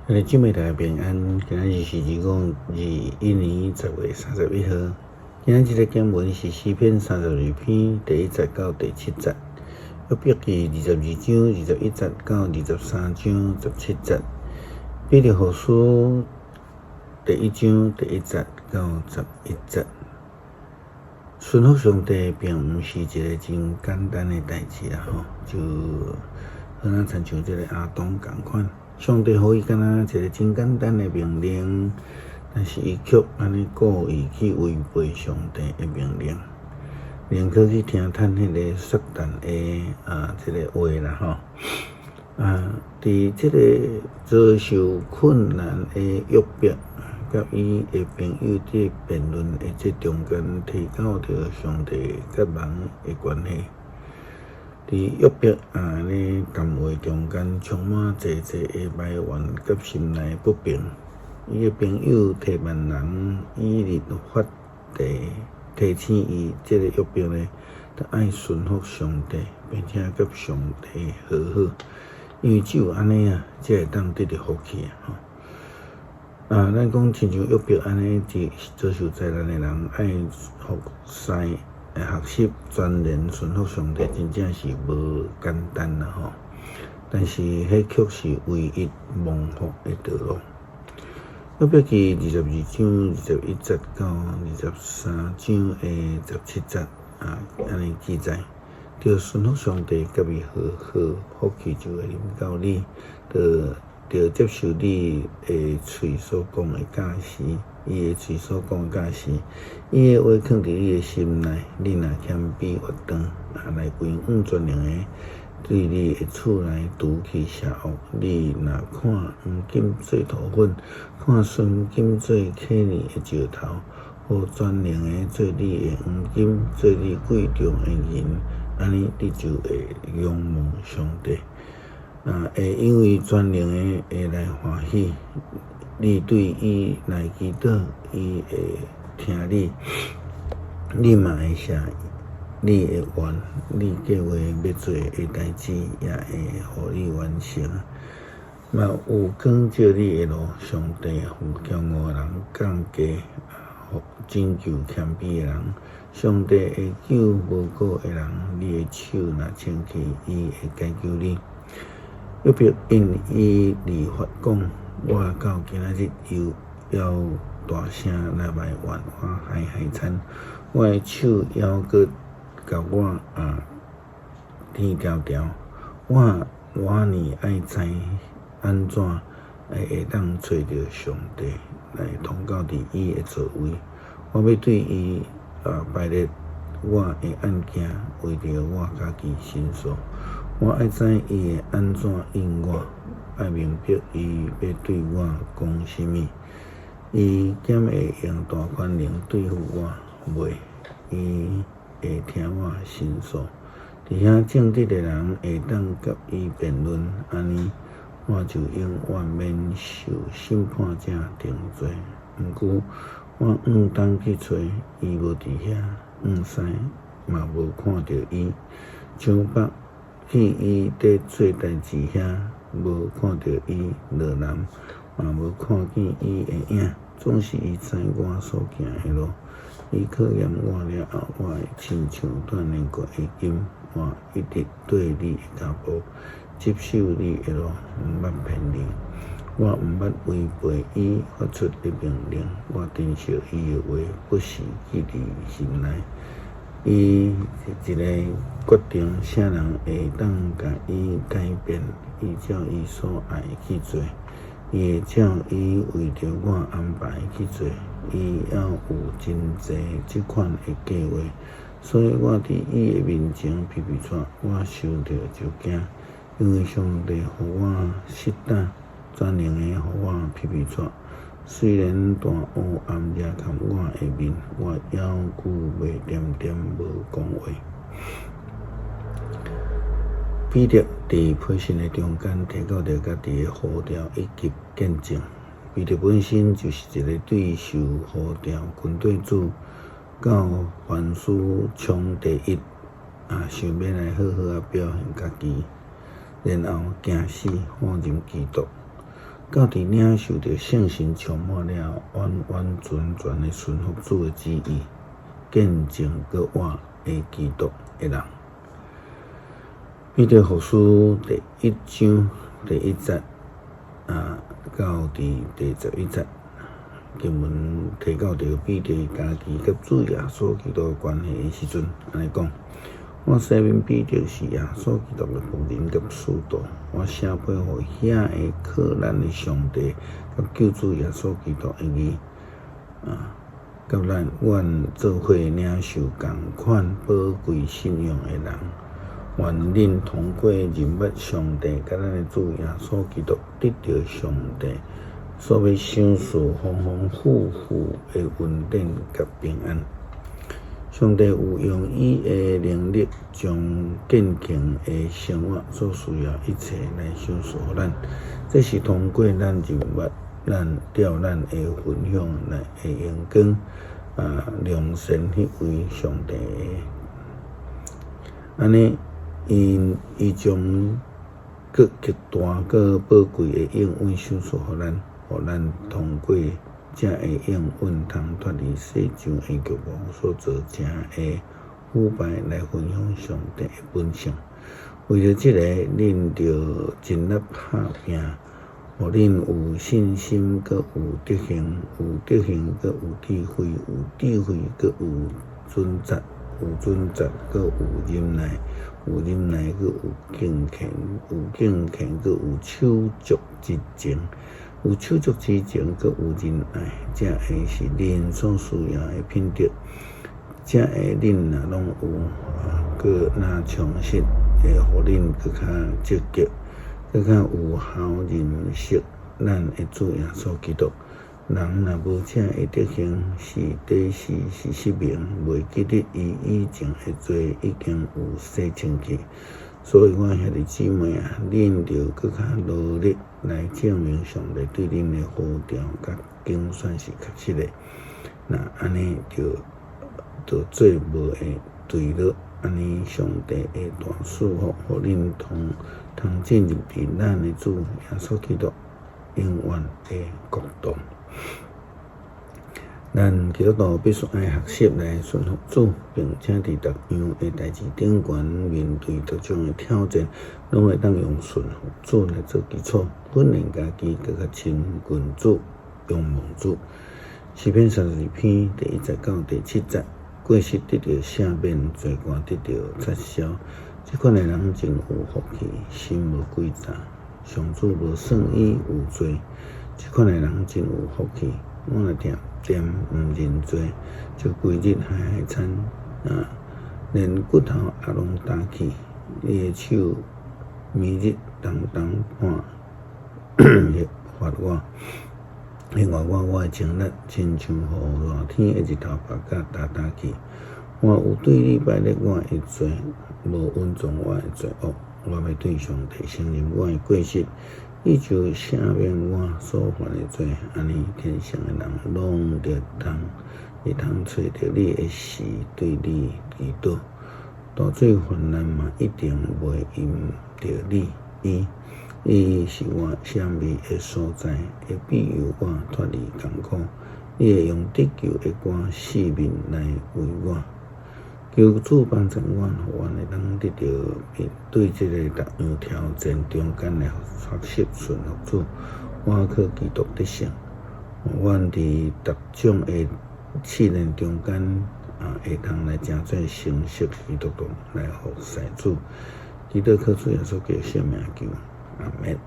姊妹大家平安，今日是2021年10月31号。今日这个经文是诗篇32篇第1节到第7节，约伯记22章21节到23章17节，彼得后书第1章第1节到11节。顺服上帝并不是一个真简单的代志啦，就好像亲像这个阿东同款。上帝予伊敢若一个真简单的命令，但是伊却安尼故意去违背上帝的命令，宁可去听叹迄个撒旦的这个话啦伫这个遭受困难的约伯，甲伊的朋友伫辩论的这中间，提到着上帝甲人的关系。伫约伯安尼谈话中间，充满济的埋怨甲心内不平。伊的朋友提万人以律法提醒伊，这个约伯呢，得爱顺服上帝，并且甲上帝和好，因为只有安尼才会当得到福气咱讲亲像约伯安尼，遭受灾难的人，爱服师。学习全然顺服上帝，真正是无简单啦但是迄却是唯一蒙福的道路。约伯记22章21节到23章的17节安尼记载，着顺服上帝，甲伊和好，福气就会临到你，着接受你的嘴所讲的假实，伊的嘴所讲的假实，伊的话藏伫你的心内，你若谦卑活当，来归顺全能的，对你的厝内除去邪恶。你若看黄金做土粉，看纯金做客年的石头，互全能的做你的黄金，做你贵重的银，安尼你就会仰慕上帝。会因为全能的会来欢喜，你对伊来祈祷，伊会听你，你嘛会写你的愿，你计划要做的代志，也会互你完成。嘛有光照你的路，上帝互骄傲的人降低，互拯救谦卑的人。上帝会救无辜的人，你的手若牵起，伊会解救你。约伯因伊律法讲，我到今仔日又大声来埋怨，我害惨，我的手犹阁甲我天条条，我呢爱知安怎会当找着上帝来通告伫伊的座位，我要对伊排列我的案件，为着我家己申诉。我爱知伊会安怎应我，爱明白伊要对我讲甚物。伊减会用大权能对付我，袂，伊会听我申诉。伫遐正直的人会当甲伊辩论，安尼我就永远免受审判者定罪。毋过我当去找伊无伫遐，西嘛无看着伊，上北去伊伫做代志遐，无看到伊落南，嘛无看见伊的影。总是伊知我所行的路，伊考验我了后，我会亲像锻炼过的金。我一直对你的脚步，接受你的路，毋捌骗你。我毋捌违背伊发出的命令，我珍惜伊的话，不是记伫心内。伊是一个决定，啥人会当甲伊改变，依照伊所爱去做，伊会照伊为着我安排去做，伊还有真济即款的计划，所以我伫伊的面前皮皮喘，我想着就惊，因为上帝互我适当，全能的互我皮皮喘。虽然大黑暗遮盖我的面，我犹久袂点无讲话。彼得伫批信的中间提到着家己的呼召以及见证。彼得本身就是一个对受呼召军队主到凡事冲第一想要来好好表现家己，然后惊死放任基督。到伫领受着圣神充满了完完全全的顺服主的旨意，见证搁活的基督的人。彼得后书第1章第1节到第11节，经文提到着彼得家己甲主耶稣基督的关系的时阵，安尼讲：我西面彼得是耶稣基督的仆人甲使徒，我写配互遐个靠咱的上帝甲救主耶稣基督的义，甲阮做伙领受共款宝贵信仰的人。愿恁通过认捌上帝甲咱的主耶稣基督，得到上帝所要赏赐丰丰富富的恩典甲平安。上帝有用伊的能力，将健康的生活所需要一切来赏赐予咱。这是通过咱认捌咱的分享来的用光良善去为上帝的。安尼。伊将更极大、更宝贵的应允赏赐予咱，互咱通过才会应允，通脱离世上的局无所做成的腐败，来分享上帝的本性。为着这个，恁着尽力打拼，互恁有信心，搁有德行，有德行，搁有智慧，有智慧，搁有准则。有准则，搁有忍耐；有忍耐，搁有敬虔；有敬虔，搁有手足之情；有手足之情，搁有忍耐。这会是恁所需要的品德。这会恁若拢有，搁若充实，会互恁搁较积极，搁较有效认识咱的主耶稣基督。人若无这个德行，是失明，袂记得伊以前的罪已经有洗清去。所以我兄弟姊妹恁着搁较努力来证明上帝对恁的呼召甲竞选是确实的。那安尼着做无会对落，安尼上帝会大赐福，互恁通进入伫咱的主耶稣基督永远的国度。咱基督徒必须爱学习来顺服主，并且伫逐样的代志顶悬面对各种的挑战，拢会当用顺服主来做基础，训练家己更较亲近主、仰望主。诗篇32篇第1节到第7节，过失得到赦免，罪过得到撤销。这款的人真有福气，心无诡诈，上主无算伊有罪。这款的人真有福气，我若点毋认罪，就规日海餐连骨头也拢打起。你的手暝日当伴发我，另外我的情力亲像予热天的日头白甲打去。我有对你摆列我的罪，无温存我的罪恶。我要对上帝承认我的过失。伊就赦免我所犯的罪，安尼天上的人拢会通找着你的事，对你祈祷。大水泛滥嘛，一定袂淹着你。伊是我闪避的所在，会庇佑我脱离艰苦。伊会用得救的歌性命来为我。求主帮助我，互阮会当得到面对这个各样挑战中间来学习顺服主，我靠基督得胜。阮伫各种的试炼中间会当来真正成熟基督徒来服侍主。基督靠主耶稣基督圣名求，阿们。